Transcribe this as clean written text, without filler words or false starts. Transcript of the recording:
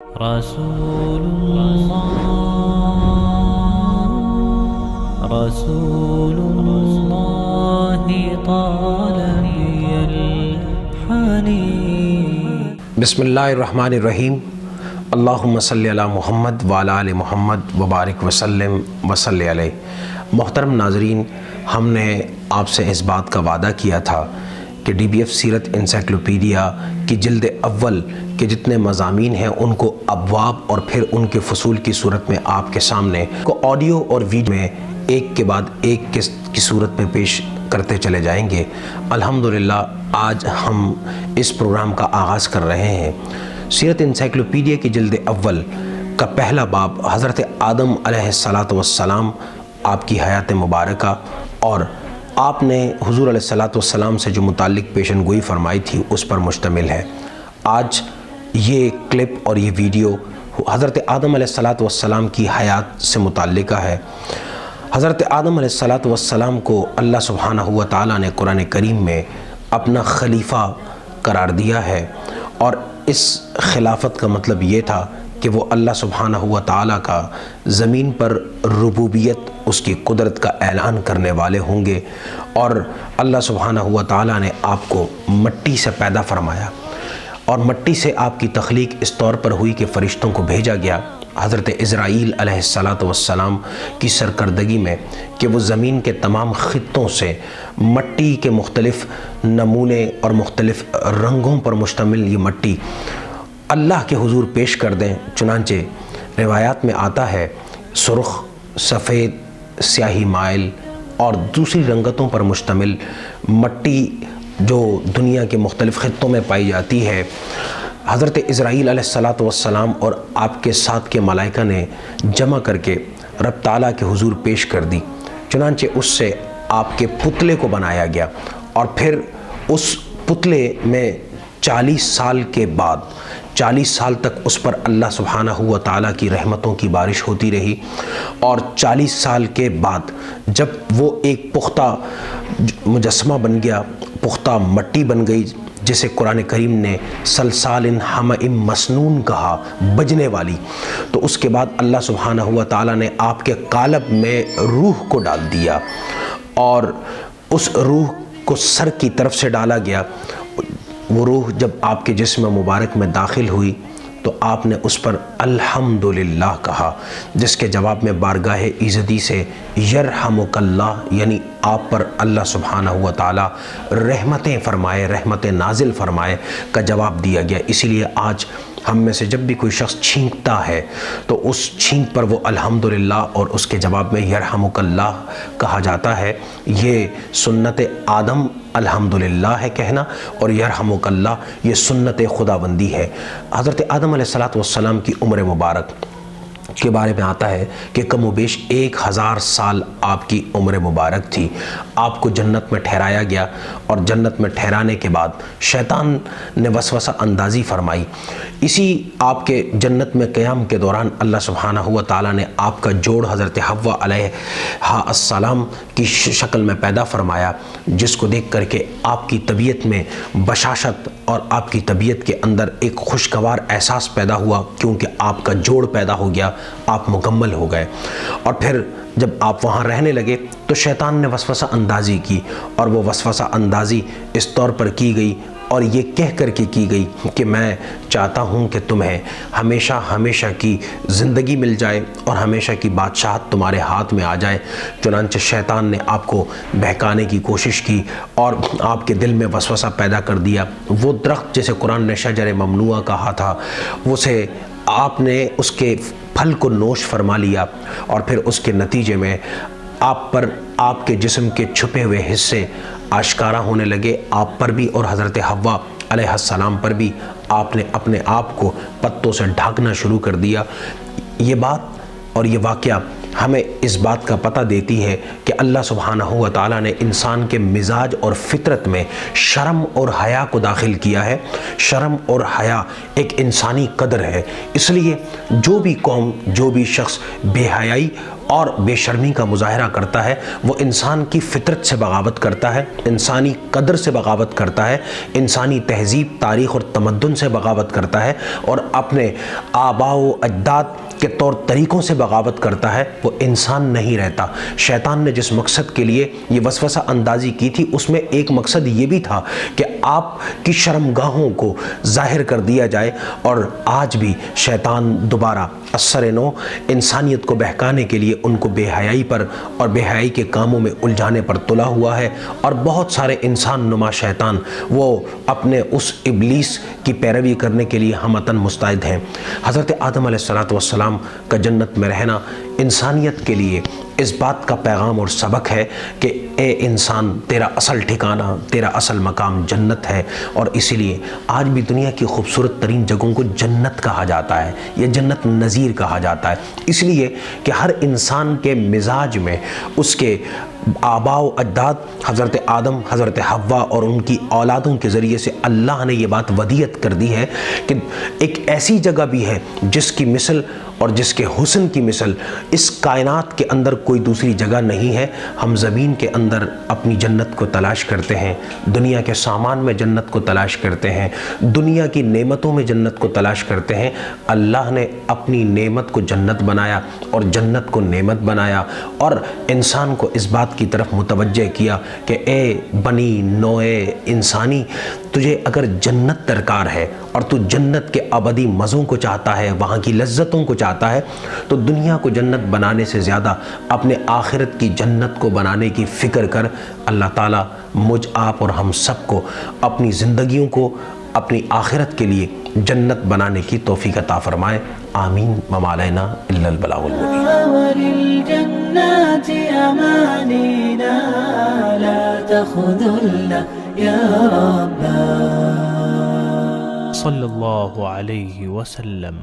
رسول الله رسول الله طال بي الحنين. بسم اللہ الرحمن الرحیم. اللہم صلی علی محمد وعلی آل محمد وبارک وسلم وصلی علیہ. محترم ناظرین، ہم نے آپ سے اس بات کا وعدہ کیا تھا کہ ڈی بی ایف سیرت انسائکلوپیڈیا کی جلد اول کے جتنے مضامین ہیں ان کو ابواب اور پھر ان کے فصول کی صورت میں آپ کے سامنے کو آڈیو اور ویڈیو میں ایک کے بعد ایک کی صورت میں پیش کرتے چلے جائیں گے. الحمدللہ آج ہم اس پروگرام کا آغاز کر رہے ہیں. سیرت انسائکلوپیڈیا کی جلد اول کا پہلا باب حضرت آدم علیہ السلام آپ کی حیات مبارکہ اور آپ نے حضور علیہ السلام سے جو متعلق پیشن گوئی فرمائی تھی اس پر مشتمل ہے. آج یہ کلپ اور یہ ویڈیو حضرت آدم علیہ السلام کی حیات سے متعلقہ ہے. حضرت آدم علیہ السلام کو اللہ سبحانہ و تعالیٰ نے قرآن کریم میں اپنا خلیفہ قرار دیا ہے، اور اس خلافت کا مطلب یہ تھا کہ وہ اللہ سبحانہ و تعالیٰ کا زمین پر ربوبیت، اس کی قدرت کا اعلان کرنے والے ہوں گے. اور اللہ سبحانہ و تعالیٰ نے آپ کو مٹی سے پیدا فرمایا، اور مٹی سے آپ کی تخلیق اس طور پر ہوئی کہ فرشتوں کو بھیجا گیا حضرت اسرائیل علیہ السلام کی سرکردگی میں کہ وہ زمین کے تمام خطوں سے مٹی کے مختلف نمونے اور مختلف رنگوں پر مشتمل یہ مٹی اللہ کے حضور پیش کر دیں. چنانچہ روایات میں آتا ہے سرخ، سفید، سیاہی مائل اور دوسری رنگتوں پر مشتمل مٹی جو دنیا کے مختلف خطوں میں پائی جاتی ہے، حضرت اسرائیل علیہ السلام اور آپ کے ساتھ کے ملائکہ نے جمع کر کے رب تعالیٰ کے حضور پیش کر دی. چنانچہ اس سے آپ کے پتلے کو بنایا گیا، اور پھر اس پتلے میں 40 سال کے بعد 40 سال تک اس پر اللہ سبحانہ و تعالیٰ کی رحمتوں کی بارش ہوتی رہی. اور 40 سال کے بعد جب وہ ایک پختہ مجسمہ بن گیا، پختہ مٹی بن گئی، جسے قرآن کریم نے سلسال حمئم مسنون کہا، بجنے والی، تو اس کے بعد اللہ سبحانہ و تعالیٰ نے آپ کے قالب میں روح کو ڈال دیا، اور اس روح کو سر کی طرف سے ڈالا گیا. وہ روح جب آپ کے جسم مبارک میں داخل ہوئی تو آپ نے اس پر الحمدللہ کہا، جس کے جواب میں بارگاہ ایزدی سے یرحمک اللہ، یعنی آپ پر اللہ سبحانہ و تعالی رحمتیں فرمائے، رحمتیں نازل فرمائے کا جواب دیا گیا. اسی لیے آج ہم میں سے جب بھی کوئی شخص چھینکتا ہے تو اس چھینک پر وہ الحمدللہ اور اس کے جواب میں یرحمک اللہ کہا جاتا ہے. یہ سنت آدم الحمدللہ ہے کہنا، اور یرحمک اللہ یہ سنت خداوندی ہے. حضرت آدم علیہ السلام کی عمر مبارک کے بارے میں آتا ہے کہ کم و بیش 1000 سال آپ کی عمر مبارک تھی. آپ کو جنت میں ٹھہرایا گیا، اور جنت میں ٹھہرانے کے بعد شیطان نے وسوسہ اندازی فرمائی. اسی آپ کے جنت میں قیام کے دوران اللہ سبحانہ و تعالیٰ نے آپ کا جوڑ حضرت حوا علیہ السلام کی شکل میں پیدا فرمایا، جس کو دیکھ کر کے آپ کی طبیعت میں بشاشت اور آپ کی طبیعت کے اندر ایک خوشگوار احساس پیدا ہوا، کیونکہ آپ کا جوڑ پیدا ہو گیا، آپ مکمل ہو گئے. اور پھر جب آپ وہاں رہنے لگے تو شیطان نے وسوسہ اندازی کی، اور وہ وسوسہ اندازی اس طور پر کی گئی اور یہ کہہ کر کے کی گئی کہ میں چاہتا ہوں کہ تمہیں ہمیشہ ہمیشہ کی زندگی مل جائے اور ہمیشہ کی بادشاہت تمہارے ہاتھ میں آ جائے. چنانچہ شیطان نے آپ کو بہکانے کی کوشش کی اور آپ کے دل میں وسوسہ پیدا کر دیا. وہ درخت جسے قرآن نے شجر ممنوعہ کہا تھا، اسے آپ نے اس کے پھل کو نوش فرما لیا، اور پھر اس کے نتیجے میں آپ پر آپ کے جسم کے چھپے ہوئے حصے آشکارا ہونے لگے، آپ پر بھی اور حضرت حوا علیہ السلام پر بھی. آپ نے اپنے آپ کو پتوں سے ڈھانکنا شروع کر دیا. یہ بات اور یہ واقعہ ہمیں اس بات کا پتہ دیتی ہے کہ اللہ سبحانہ و تعالیٰ نے انسان کے مزاج اور فطرت میں شرم اور حیا کو داخل کیا ہے. شرم اور حیا ایک انسانی قدر ہے. اس لیے جو بھی قوم، جو بھی شخص بے حیائی اور بے شرمی کا مظاہرہ کرتا ہے، وہ انسان کی فطرت سے بغاوت کرتا ہے، انسانی قدر سے بغاوت کرتا ہے، انسانی تہذیب، تاریخ اور تمدن سے بغاوت کرتا ہے، اور اپنے آباء و اجداد کے طور طریقوں سے بغاوت کرتا ہے، وہ انسان نہیں رہتا۔ شیطان نے جس مقصد کے لیے یہ وسوسہ اندازی کی تھی، اس میں ایک مقصد یہ بھی تھا کہ آپ کی شرمگاہوں کو ظاہر کر دیا جائے، اور آج بھی شیطان دوبارہ اثر نو انسانیت کو بہکانے کے لیے ان کو بے حیائی پر اور بے حیائی کے کاموں میں الجھانے پر تلا ہوا ہے، اور بہت سارے انسان نما شیطان وہ اپنے اس ابلیس کی پیروی کرنے کے لیے ہمتاً مستعد ہیں۔ حضرت آدم علیہ السلام کا جنت میں رہنا انسانیت کے لیے اس بات کا پیغام اور سبق ہے کہ اے انسان، تیرا اصل ٹھکانہ، تیرا اصل مقام جنت ہے، اور اسی لیے آج بھی دنیا کی خوبصورت ترین جگہوں کو جنت کہا جاتا ہے، یہ جنت نظیر کہا جاتا ہے، اس لیے کہ ہر انسان کے مزاج میں اس کے آباء و اجداد حضرت آدم، حضرت حوا اور ان کی اولادوں کے ذریعے سے اللہ نے یہ بات ودیعت کر دی ہے کہ ایک ایسی جگہ بھی ہے جس کی مثل اور جس کے حسن کی مثل اس کائنات کے اندر کوئی دوسری جگہ نہیں ہے۔ ہم زمین کے اندر اپنی جنت کو تلاش کرتے ہیں، دنیا کے سامان میں جنت کو تلاش کرتے ہیں، دنیا کی نعمتوں میں جنت کو تلاش کرتے ہیں۔ اللہ نے اپنی نعمت کو جنت بنایا اور جنت کو نعمت بنایا، اور انسان کو اس بات کی طرف متوجہ کیا کہ اے بنی نوع انسانی، تجھے اگر جنت درکار ہے اور تو جنت کے ابدی مزوں کو چاہتا ہے، وہاں کی لذتوں کو چاہتا ہے، تو دنیا کو جنت بنانے سے زیادہ اپنے آخرت کی جنت کو بنانے کی فکر کر۔ اللہ تعالیٰ مجھ، آپ اور ہم سب کو اپنی زندگیوں کو اپنی آخرت کے لیے جنت بنانے کی توفیق عطا فرمائے۔ آمین وما علینا الا البلاغ المبین۔ وللجنات أمانينا لا تخذلنا يا رب. صلی اللہ علیہ وسلم.